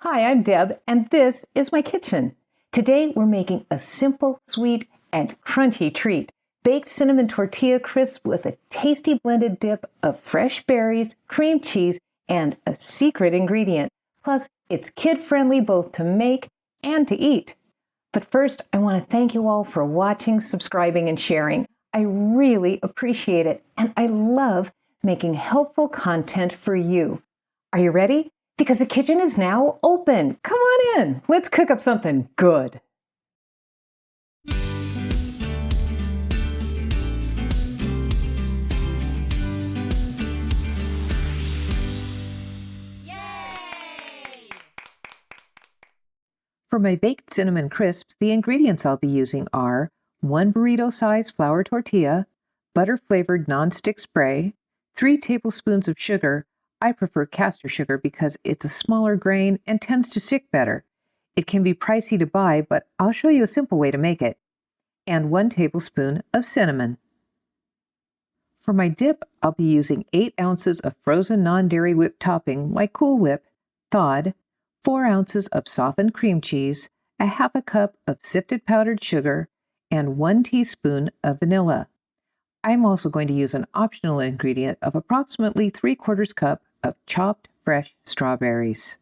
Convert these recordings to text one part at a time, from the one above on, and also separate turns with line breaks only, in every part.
Hi, I'm Deb, and this is my kitchen. Today we're making a simple, sweet, and crunchy treat. Baked cinnamon tortilla crisps with a tasty blended dip of fresh berries, cream cheese, and a secret ingredient. Plus, it's kid-friendly both to make and to eat. But first, I want to thank you all for watching, subscribing, and sharing. I really appreciate it, and I love making helpful content for you. Are you ready? Because the kitchen is now open. Come on in. Let's cook up something good.
For my baked cinnamon crisps, the ingredients I'll be using are 1 burrito-sized flour tortilla, butter-flavored nonstick spray, 3 tablespoons of sugar. I prefer castor sugar because it's a smaller grain and tends to stick better. It can be pricey to buy, but I'll show you a simple way to make it. And 1 tablespoon of cinnamon. For my dip, I'll be using 8 ounces of frozen non-dairy whipped topping like Cool Whip, thawed, 4 ounces of softened cream cheese, a half a cup of sifted powdered sugar, and 1 teaspoon of vanilla. I'm also going to use an optional ingredient of approximately 3/4 cup of chopped fresh strawberries.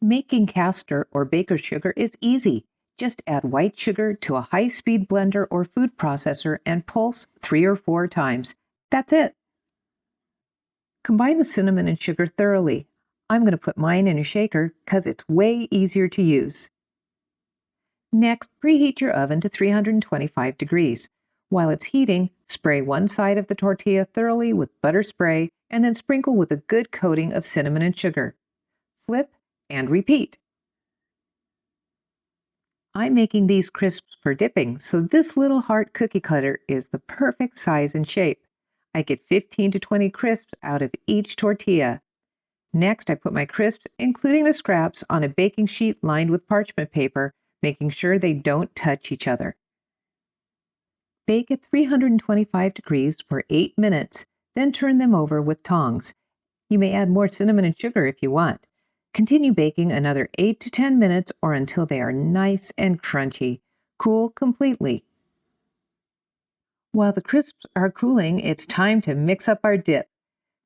Making castor or baker's sugar is easy. Just add white sugar to a high-speed blender or food processor and pulse 3 or 4 times. That's it. Combine the cinnamon and sugar thoroughly. I'm going to put mine in a shaker because it's way easier to use. Next, preheat your oven to 325 degrees. While it's heating, spray one side of the tortilla thoroughly with butter spray and then sprinkle with a good coating of cinnamon and sugar. Flip and repeat. I'm making these crisps for dipping, so this little heart cookie cutter is the perfect size and shape. I get 15 to 20 crisps out of each tortilla. Next, I put my crisps, including the scraps, on a baking sheet lined with parchment paper, making sure they don't touch each other. Bake at 325 degrees for 8 minutes, then turn them over with tongs. You may add more cinnamon and sugar if you want. Continue baking another 8 to 10 minutes or until they are nice and crunchy. Cool completely. While the crisps are cooling, it's time to mix up our dip.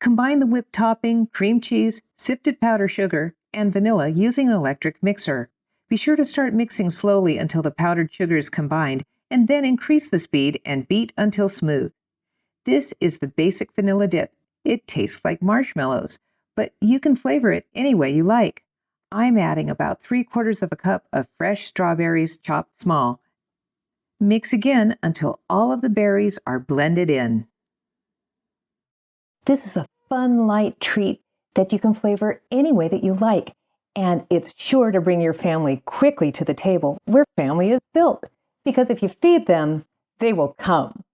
Combine the whipped topping, cream cheese, sifted powdered sugar, and vanilla using an electric mixer. Be sure to start mixing slowly until the powdered sugar is combined, and then increase the speed and beat until smooth. This is the basic vanilla dip. It tastes like marshmallows, but you can flavor it any way you like. I'm adding about 3/4 of a cup of fresh strawberries chopped small. Mix again until all of the berries are blended in.
This is a fun, light treat that you can flavor any way that you like, and it's sure to bring your family quickly to the table where family is built, because if you feed them, they will come.